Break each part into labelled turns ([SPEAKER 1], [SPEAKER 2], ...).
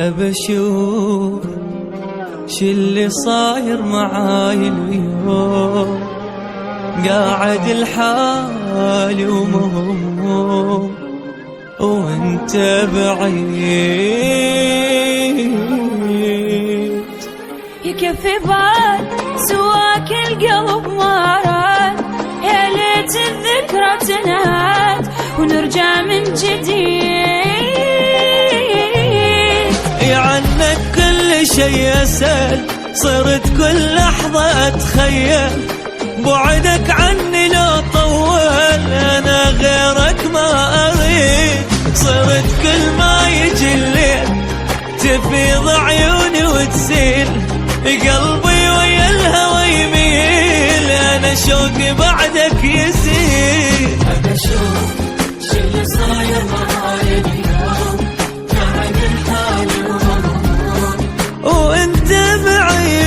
[SPEAKER 1] أبشوف اللي صاير معاي اليوم، قاعد لحالي ومهموم وانت بعيد.
[SPEAKER 2] يكفي بعد سواك القلب ما راد، يا ليت الذكرى تنهاد ونرجع من جديد.
[SPEAKER 1] عنك كل شي أسأل، صرت كل لحظة أتخيل بعدك عني لو طول، أنا غيرك ما أريد. صرت كل ما يجي الليل تفيض عيوني وتسيل، قلبي ويا الهوى يميل، أنا شوقي بعدك يسيل.
[SPEAKER 2] أبشوف شو اللي صاير معاي اليوم، قاعد لحالي ومهموم
[SPEAKER 1] وانت بعيد.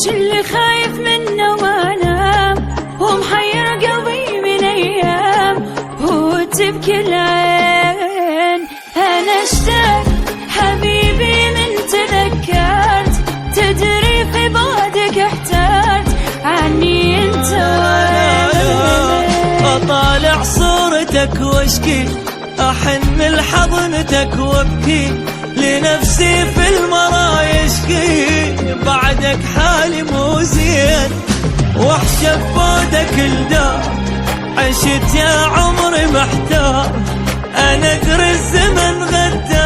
[SPEAKER 2] شو اللي خايف منه وانام، ومحير قلبي من ايام وتبكي العين. انا اشتاق حبيبي من تذكرت، تدري في بعدك احترت عني انت وين.
[SPEAKER 1] اطالع صورتك واشكي، احن لحضنتك وابكي، لنفسي في المرا يشكي. بعدك حالي مو زين، وحشة بودك الدار، عشت يا عمري محتار، انا ادري الزمن غدار.